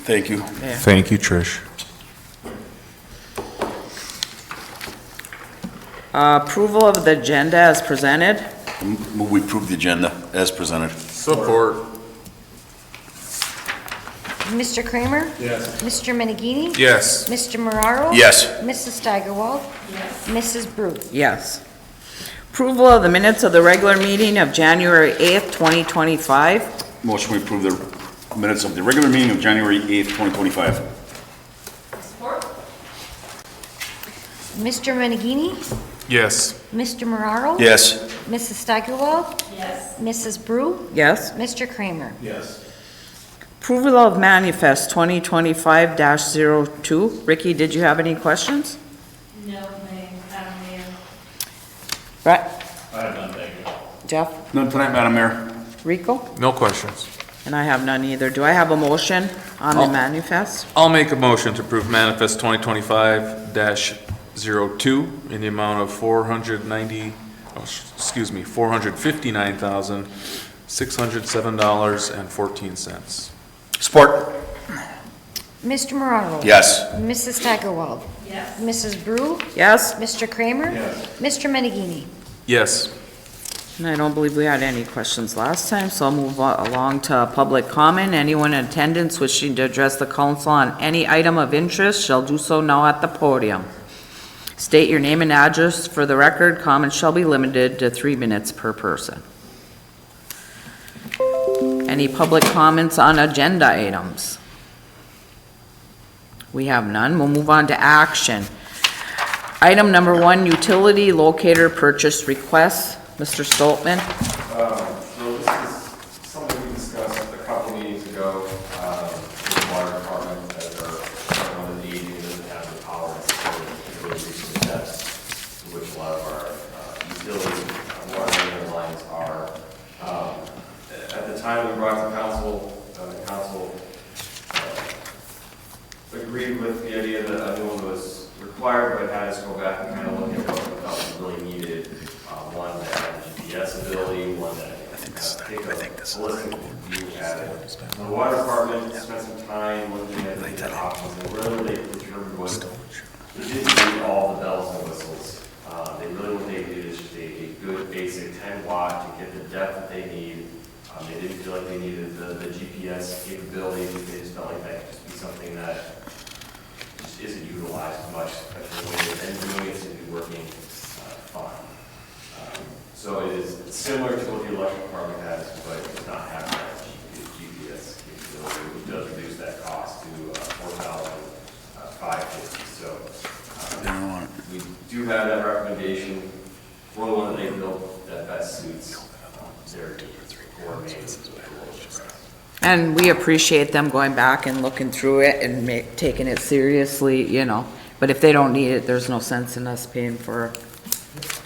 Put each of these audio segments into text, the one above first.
Thank you. Yeah. Thank you, Trish. Approval of the agenda as presented. Move we approve the agenda as presented. Support. Mr. Kramer? Yes. Mr. Menegini? Yes. Mr. Marraro? Yes. Mrs. Steigerwald? Yes. Mrs. Brew? Yes. Approval of the minutes of the regular meeting of January 8th, 2025. Motion we approve the minutes of the regular meeting of January 8th, 2025. Support? Mr. Menegini? Yes. Mr. Marraro? Yes. Mrs. Steigerwald? Yes. Mrs. Brew? Yes. Mr. Kramer? Yes. Approval of manifest 2025-02. Ricky, did you have any questions? No, Madam Mayor. Brett? I have none, thank you. Jeff? None tonight, Madam Mayor. Rico? No questions. And I have none either. Do I have a motion on the Oh. manifest? I'll make a motion to approve manifest 2025-02 in the amount of $459,607.14. Support. Mr. Marraro? Yes. Mrs. Steigerwald? Yes. Mrs. Brew? Yes? Mr. Kramer? Yes. Mr. Menegini? Yes. And I don't believe we had any questions last time, so I'll move along to public comment. Anyone in attendance wishing to address the council on any item of interest shall do so now at the podium. State your name and address for the record. Comments shall be limited to 3 minutes per person. Any public comments on agenda items? We have none. We'll move on to action. Item number 1, utility locator purchase request. Mr. Stoltman? So this is something we discussed a couple meetings ago, with the water department, as our, one of the aging doesn't have the power and support to really reach the depths to which a lot of our utility water main lines are. At the time we brought to council, the council agreed with the idea that a new one was required, but had us go back and kind of look at what we thought we really needed. One that had GPS ability, one that take a holistic view at it. The water department spent some time looking at the different options, and really they determined was they didn't need all the bells and whistles. They really what they did is just a good basic 10 watt to get the depth that they need. They didn't feel like they needed the GPS capability. They just felt like that could just be something that just isn't utilized much. Especially the way they've been doing it seems to be working fine. So it is similar to what the electric department has, but it does not have that GPS capability, which does reduce that cost to $4,550. So we do have that recommendation for the one that they built that best suits their core mains. And we appreciate them going back and looking through it and taking it seriously, you know. But if they don't need it, there's no sense in us paying for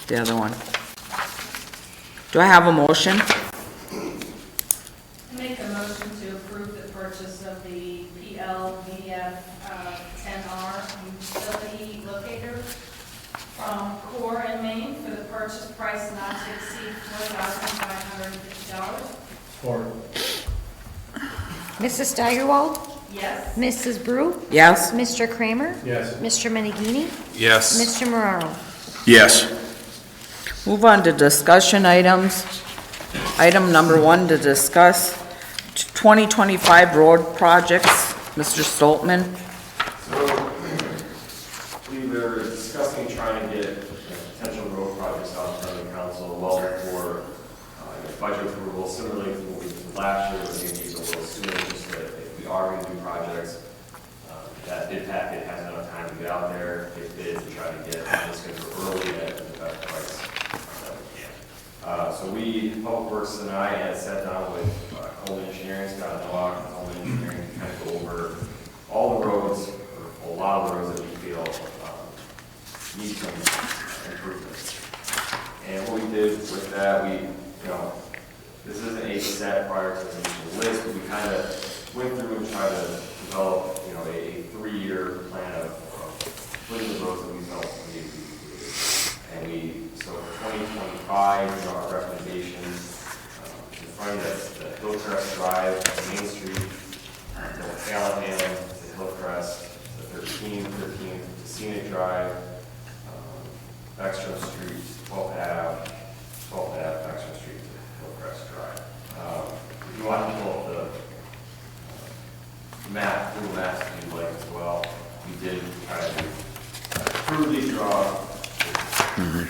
the other one. Do I have a motion? Make a motion to approve the purchase of the PLVF 10R utility locator from Core and Main for the purchase price not to exceed $4,550. Mrs. Steigerwald? Yes. Mrs. Brew? Yes? Mr. Kramer? Yes. Mr. Menegini? Yes. Mr. Marraro? Yes. Move on to discussion items. Item number 1 to discuss 2025 road projects. Mr. Stoltman? So we were discussing trying to get potential road projects out in front of the council well before budget approval. Similarly to what we did last year, we're going to need a little sooner, just that if we are going to do projects, that bid packet has enough time to get out there, get bids, and try to get this schedule early at the best price that we can. So we, Public Works and I, had sat down with Coleman Engineering, Scott Nowak, Coleman Engineering, to kind of go over all the roads, or a lot of the roads that we feel need some improvements. And what we did with that, we, this isn't a set prioritization list, but we kind of went through and tried to develop, a 3-year plan of putting the roads that we felt needed to be completed. And so for 2025, our recommendations, in front of that Hillcrest Drive, Main Street, Callahan, 13th, Scenic Drive, Backstrom Street, 12th Ave, Backstrom Street to Hillcrest Drive. If you want to pull up the map, Google Maps if you'd like as well, we did try to crudely draw the,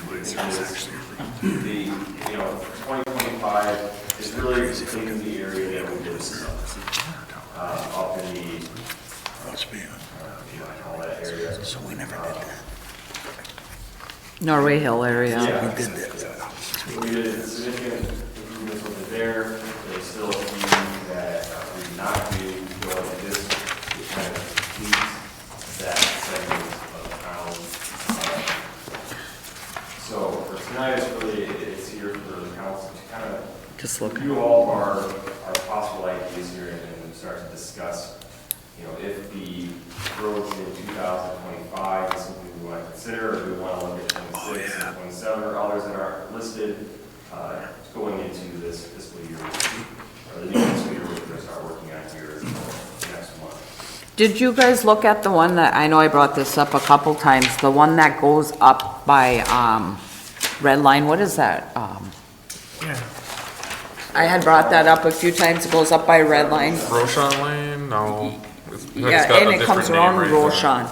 2025 is really cleaning the area that we did up in the, call that area. So we never did that. Norway Hill area. Yeah. We did that. We did significant improvements over there. There's still a few that we did not do. So this kind of completes that segment of town. So for tonight, it's here for the council to kind of Just look. review all of our possible ideas here and start to discuss, if the roads in 2025 is something we want to consider, or we want to look at 26 and 27, or others that aren't listed, going into this fiscal year, or the new fiscal year we're going to start working on here next month. Did you guys look at the one that, I know I brought this up a couple times, the one that goes up by, Red Line, what is that? I had brought that up a few times, it goes up by Red Line. Roshan Lane? No. It's Yeah, got a and it comes different around name right there. Roshan,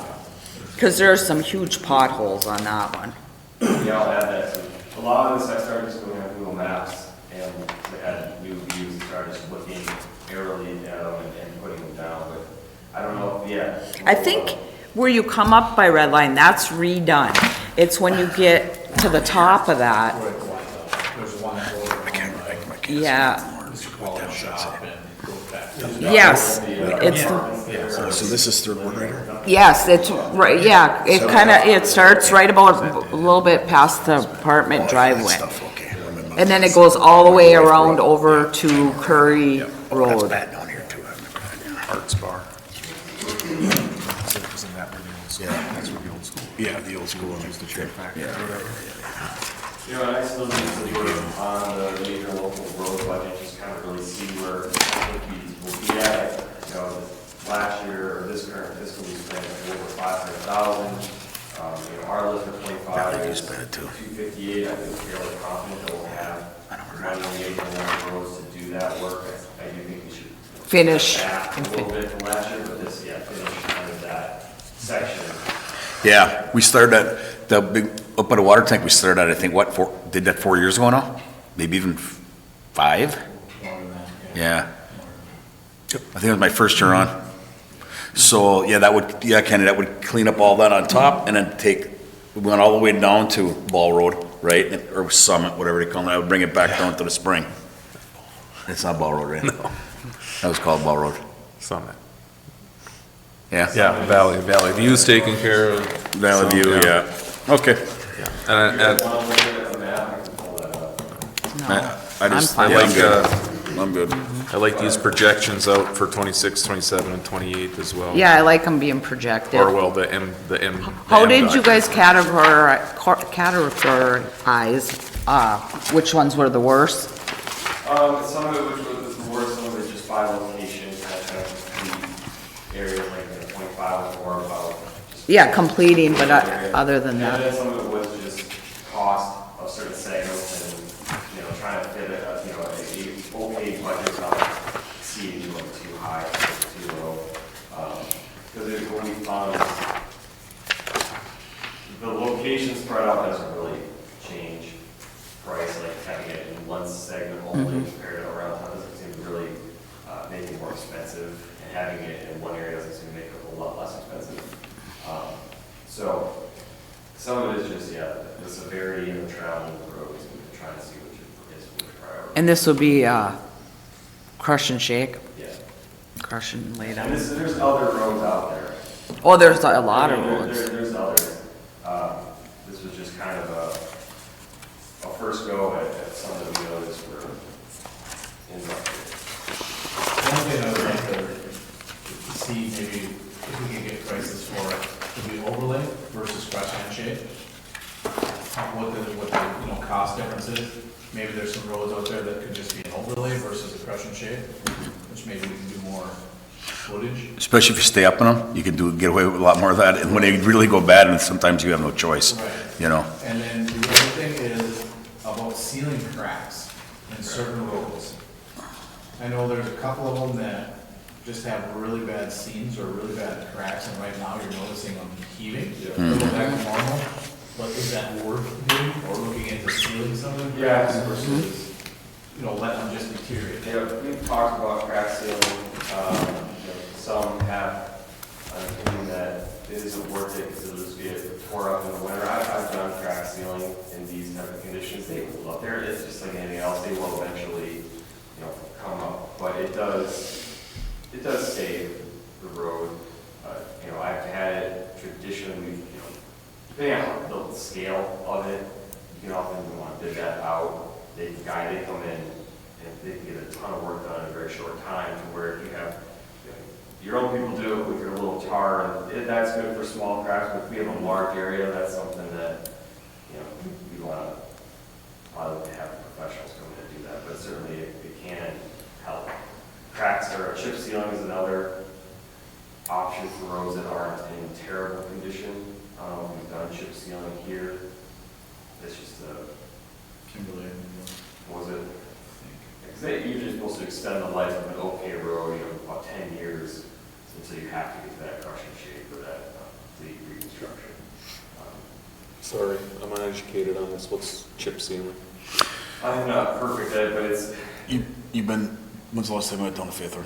because there are some huge potholes on that one. Yeah, I'll add that too. A lot of this, I started just going on Google Maps and to add new views and started just looking aerially at them and putting them down, but I don't know, I think where you come up by Red Line, that's redone. It's when you get to the top of that, There's one that goes around by yeah, Mr. Quality Shop and goes back to the. yes, it's, Oh, so this is third one right here? yes, it's, right, yeah, it kinda, it starts right about a little bit past the apartment driveway. Stuff, okay. Remember. And then it goes all the way around over to Curry That's Road. bad down here too, I remember that, yeah. Arts Bar. Isn't that where the old school, Yeah. that's where the old school. Yeah, the old school. Used to trade factory or whatever. And I still need to work on the major local road budget, just kind of really see where I think we will be at. Last year, or this current fiscal, we spent over 500,000. Our list for 25 Yeah, you is spent it too. 258. I feel fairly confident that we'll have money in major local roads to do that work. I do think we should Finish. step back a little bit from last year, but this, finish kind of that section. Yeah, we started at the big, up at the water tank, we started at, I think, did that 4 years ago now? Maybe even 5? Yeah. I think it was my first year on. So, yeah, Kenny, that would clean up all that on top and then we went all the way down to Ball Road, right? Or Summit, whatever they call it. I would bring it back down to the spring. It's not Ball Road, right? No. That was called Ball Road. Summit. Yeah? Yeah, Valley View's taken care of. Valley View, yeah. Okay. And Want to look at the map? I can pull that up. I just, fine. I'm good. I'm good. I like these projections out for 26, 27, and 28 as well. Yeah, I like them being projected. Or well, the M. How M did you document. guys categorize, which ones were the worst? Some of it which was the worst, some of it just by location, kind of complete areas like 25 or more about. just- Yeah, completing, but other than And that, then some of it was just cost of certain segments and, trying to fit a okay budget without exceeding like too high, or too low. Because what we found is the location spread out doesn't really change price, like having it in one segment only compared to around town doesn't seem to really make it more expensive, and having it in one area doesn't seem to make it a lot less expensive. So some of it is just, the severity and the traveling of the roads and trying to see which is priority. and this would be, crush and shake, Yeah. crush and lay And down. there's other roads out there. Oh, there's a lot of There- roads. There's others. This was just kind of a first go at some of the others were in the. One thing I would like to see, maybe if we can get prices for it, would be overlay versus crush and shade. What the cost difference is. Maybe there's some roads out there that could just be an overlay versus a crush and shade, which maybe we can do more footage. Especially if you stay up in them, you can get away with a lot more of that, and when they really go bad, and sometimes you have no choice, Right. you know? And then the other thing is about sealing cracks in certain roads. I know there's a couple of them that just have really bad seams or really bad cracks, and right now you're noticing them heaving. They'll go back to normal, but is that worth doing, or looking into sealing some of the cracks versus, you know, letting them just deteriorate? Yeah, we've talked about crack sealing. Some have an opinion that it isn't worth it because it'll just get tore up in the winter. I've done crack sealing in these type of conditions. They will up there. It's just like anything else. They will eventually, come up. But it does save the road. I've had it traditionally, depending on the scale of it, you can often want to bid that out. They come in and they can get a ton of work done in a very short time, to where if you have your own people do it with your little tar, and that's good for small cracks. But if we have a large area, that's something that we want to probably have professionals come in and do that. But certainly it can help. Cracks or chip sealing is another option for roads that aren't in terrible condition. We've done chip sealing here. It's just Kimberly. was it? Because they usually supposed to extend the life of an okay road, about 10 years, until you have to get to that crushing shape for that the reconstruction. Sorry, I'm uneducated on this. What's chip sealing? I'm not perfect at it, but it's You've been, when's the last time you went down to Faithful?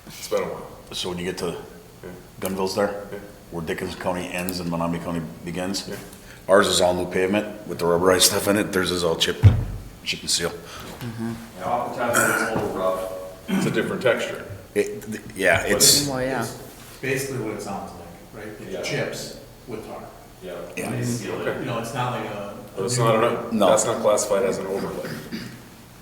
It's been a while. So when you get to Yeah. Gunville's there, Yeah. where Dickens County ends and Menominee County begins, Yeah. Ours is all new pavement with the rubberized stuff in it, theirs is all chip and seal. oftentimes it's a little rough. It's a different texture. Yeah, it's, Well, yeah. Basically what it sounds like, right? Yeah. It's chips with tar. Yeah, Yeah. they seal it. It's not like a. But it's not, No. that's not classified as an overlay.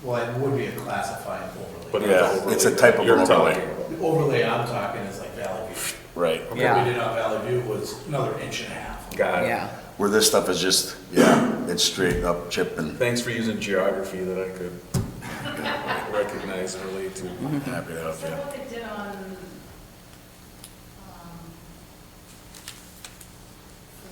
Well, it would be a classified But overlay. Yeah, overlay it's a type of you're overlay. talking about. The overlay I'm talking is like Valley View. right. What Yeah. we did on Valley View was another inch and a half. Got it. Yeah. Where this stuff is just, it's straight up chip and Thanks for using geography that I could recognize and relate to. happy to help Is that you. what they did on,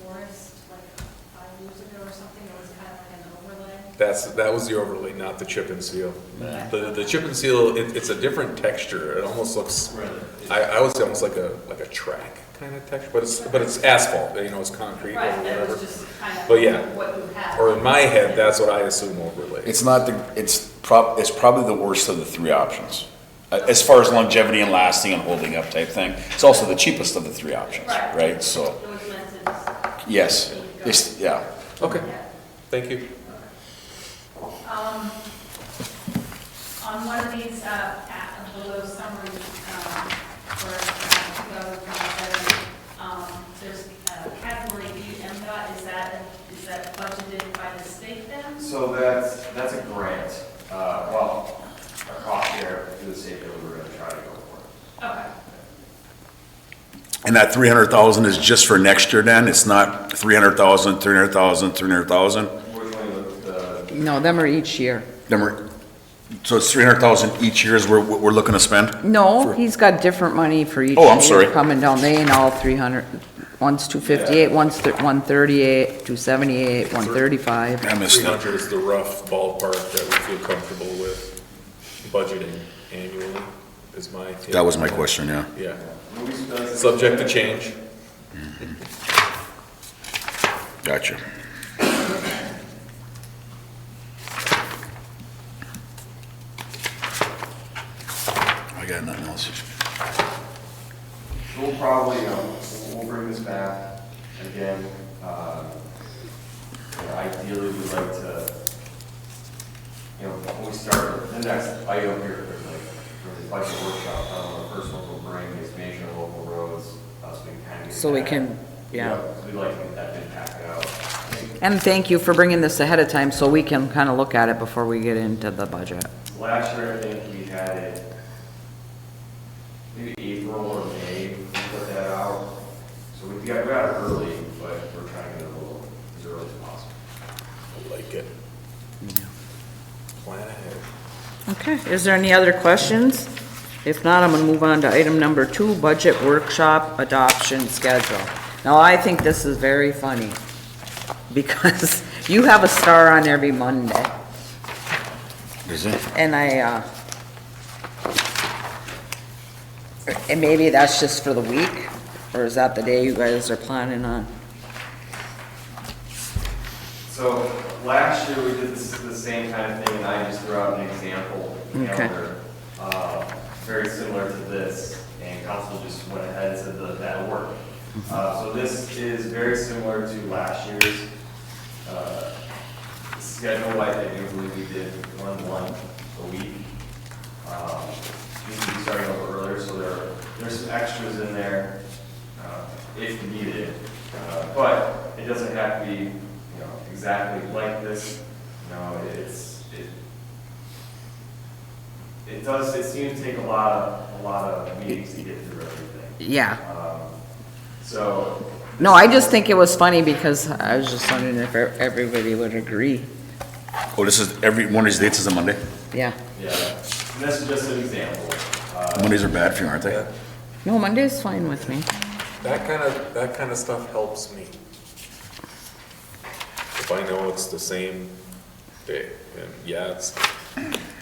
Forest, like 5 years ago or something? It was kind of like an overlay? That was the overlay, not the chip and seal. The chip and seal, it's a different texture. It almost looks, Really. I would say almost like a track kind of texture, but it's asphalt, it's concrete or Right, that whatever. was just kind of But yeah. what you had. Or in my head, that's what I assume overlay. It's not it's probably the worst of the three options. As far as longevity and lasting and holding up type thing, it's also the cheapest of the three options, right? So, It was meant to yes, yeah. Okay, Yeah. thank you. On one of these, below summary, for 2027, there's category E MDOT, is that budgeted by the state then? So that's a grant, a cost share through the state that we're going to try to go for. Okay. And that 300,000 is just for next year then? It's not 300,000, 300,000, 300,000? Which one, the No, them are each year. So it's 300,000 each year is what we're looking to spend? No, he's got different money for each. Oh, I'm year sorry. Coming down, they ain't all 300. One's 258, one's 138, 278, 135. I missed that. 300 is the rough ballpark that we feel comfortable with budgeting annually, is my. take. That was my question, yeah. Yeah, we spent. subject to change. Gotcha. I got nothing else. We'll probably, we'll bring this back again. Ideally, we'd like to, when we start, the next item here, for the budget workshop, the first one we'll bring is major local roads, so we can kind of get So we that. can, yeah. We'd like to get that bid packed out. And thank you for bringing this ahead of time so we can kind of look at it before we get into the budget. Last year, I think we had it, maybe April or May, we put that out. So we got it early, but we're trying to get it a little as early as possible. I like it. Plan ahead. Okay, is there any other questions? If not, I'm gonna move on to item number 2, budget workshop adoption schedule. Now, I think this is very funny, because you have a star on every Monday, Is it? and and maybe that's just for the week, or is that the day you guys are planning on? So last year we did the same kind of thing, and I just threw out an example Okay. calendar, very similar to this, and council just went ahead and said that that'll work. So this is very similar to last year's schedule. I believe we did one a week. Usually starting a little earlier, so there's some extras in there if needed, but it doesn't have to be exactly like this. It seems to take a lot of meetings to get through everything. Yeah. So. No, I just think it was funny because I was just wondering if everybody would agree. Oh, this is every, one of these dates is a Monday? Yeah. Yeah, and this is just an example. Mondays are bad for you, aren't they? No, Monday's fine with me. That kind of stuff helps me. If I know it's the same day, and yeah,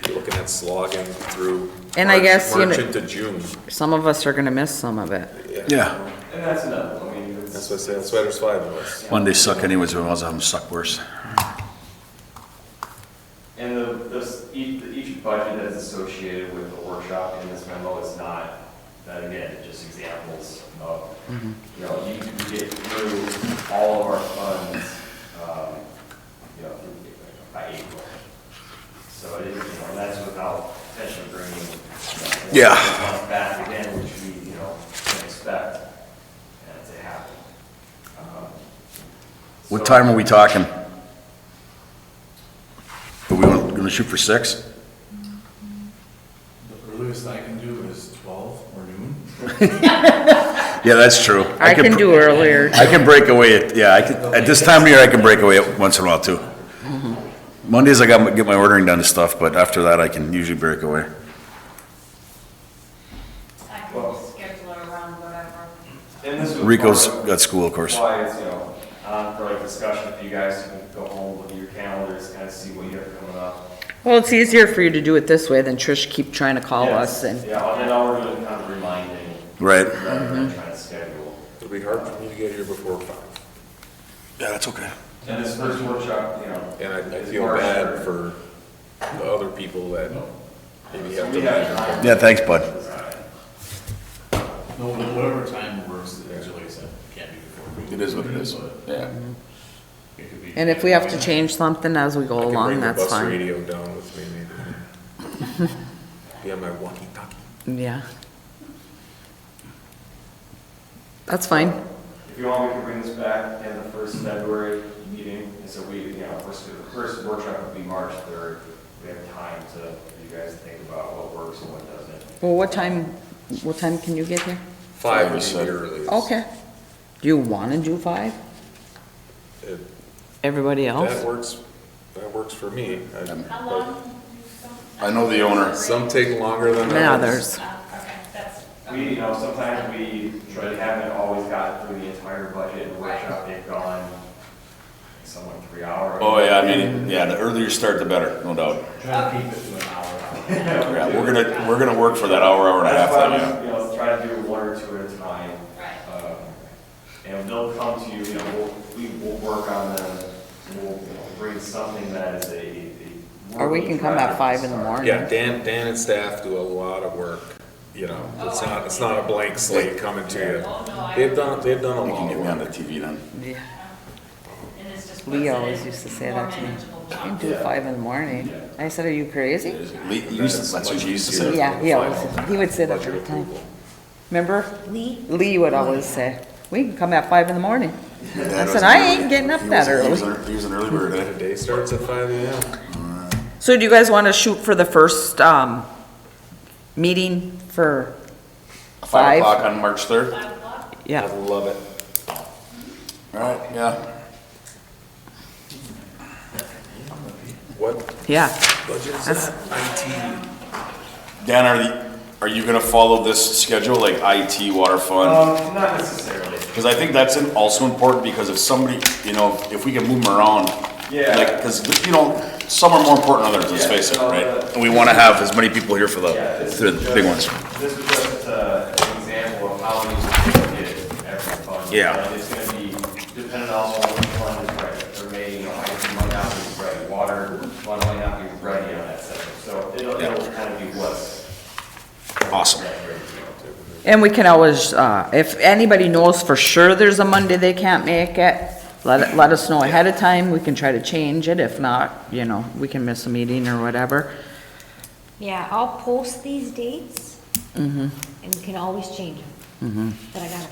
you're looking at slogging through And I guess, you know- March into June. Some of us are gonna miss some of it. Yeah. And that's enough, I mean, That's what I say, that's why there's 5 of us. Mondays suck anyways, we always have them suck worse. and each budget that is associated with the workshop in this memo is not, that again, just examples of, you get through all of our funds, by April. So it is, and that's without potentially bringing, Yeah. funds back again, which we, can expect to happen. What So- time are we talking? Are we gonna shoot for 6? The earliest I can do is 12 or noon. Yeah, that's true. I can pr- do earlier. I can break away at this time of year, I can break away once in a while too. Mondays I get my ordering done and stuff, but after that I can usually break away. I can just schedule it around whatever. And this was Rico's part of got school, of course. Why it's, on for like discussion for you guys to go home, look at your calendars, kind of see what you have coming up. Well, it's easier for you to do it this way than Trish keep trying to call Yes, us and, Yeah, and then all we're doing kind of reminding, Right. rather than trying to schedule. It'll be hard for me to get here before 5. Yeah, that's okay. And this first workshop, And I is feel March bad 3rd. for the other people that maybe have We to. have time. Yeah, thanks, bud. No, whatever time works, as Julie said, can't be before noon. It is what it is. but Yeah. it could be- and if we have to change something as we go I can along, bring the that's bus fine. radio down with me maybe. Be on my walkie-talkie. Yeah. That's fine. If you want, we can bring this back in the first February meeting, and so we, first workshop would be March 3rd. We have time to, you guys think about what works and what doesn't. Well, what time can you get here? 5 is would be set. the earliest. Okay. Do you wanna do 5? If Everybody else? That works for me. How long do some? I know the owner. Some take longer than And others. others. Okay, that's. We, sometimes we haven't always gotten through the entire budget in the workshop. They've gone somewhat 3 hours. Oh, yeah, I mean, yeah, the earlier you start, the better, no doubt. Try to keep it to an hour. Yeah, we're gonna work for that hour and a half, That's why then, yeah. we, try to do 1 or 2 at a time. Right. And they'll come to you, we'll work on them, we'll bring something that is a. Or we can come at 5 in the morning. Yeah, Dan and staff do a lot of work, it's not a blank slate coming to you. Oh, no, They've done a You can lot get of me on the work. TV then. Yeah. And it's just. Lee always used to say that to me. I can do 5 in the morning. I said, are you crazy? That's what you used to say. Yeah, he would say that every time. Remember? Lee would always say, we can come at 5 in the morning. I said, I ain't getting up that early. He was an early bird, eh? The day starts at 5 a.m. So do you guys want to shoot for the first, meeting for 5 5? o'clock on March 3rd? I Yeah, love it. All right, yeah. What yeah. budget is That's- that? IT. Dan, Are you gonna follow this schedule, like IT, water fund? Not necessarily. Because I think that's also important, because if somebody, you know, if we can move them around, Yeah. like, because, you know, some are more important than others, let's Yeah, face it, so, right? And we want to have as many people here for Yeah, the, for the big ones. This is just an example of how we get every fund. Yeah. It's gonna be dependent also on which fund is ready. There may, IT might not be ready, water might not be ready on that section. So it'll kind of be what's. Awesome. And we can always, if anybody knows for sure there's a Monday they can't make it, let us know ahead of time, we can try to change it. If not, you know, we can miss a meeting or whatever. Yeah, I'll post these dates, and we can always change them. But I gotta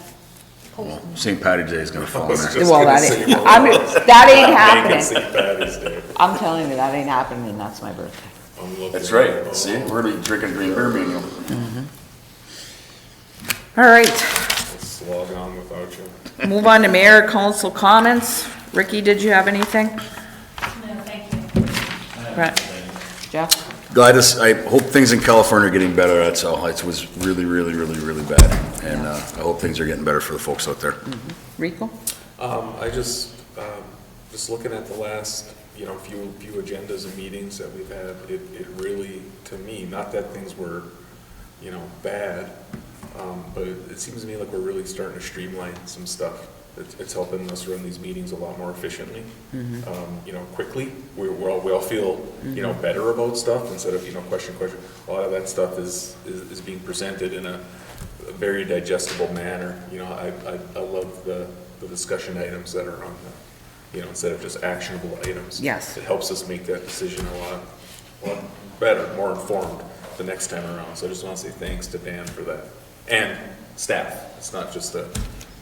post them. St. Patty's Day is going to fall in there. Just Well, gonna that say ain't, we're I mean, that ain't making St. happening. Patty's Day. I'm telling you, that ain't happening, that's my birthday. I'm looking That's at right, it. see, we're gonna be drinking green beer, me and you. All right, Let's slog on without you. move on to mayor council comments. Ricky, did you have anything? No, thank you. Brett? Jeff? I hope things in California are getting better, that's all. It was really, really, really, really bad. And I hope things are getting better for the folks out there. Rico? I just looking at the last, you know, few agendas and meetings that we've had, it really, to me, not that things were, you know, bad, but it seems to me like we're really starting to streamline some stuff. It's helping us run these meetings a lot more efficiently, you know, quickly. We all feel, you know, better about stuff instead of, you know, question. A lot of that stuff is being presented in a very digestible manner. You know, I love the discussion items that are on the, you know, instead of just actionable items. Yes. It helps us make that decision a lot better, more informed the next time around. So I just want to say thanks to Dan for that. And staff. It's not just a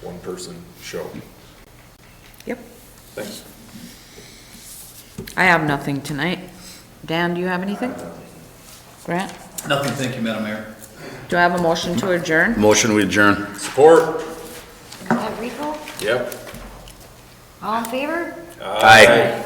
one-person show. Yep. Thanks. I have nothing tonight. Dan, do you have anything? Grant? Nothing, thank you, Madam Mayor. Do I have a motion to adjourn? Motion, we adjourn. Support. Rico, Yep. all in favor? Aye.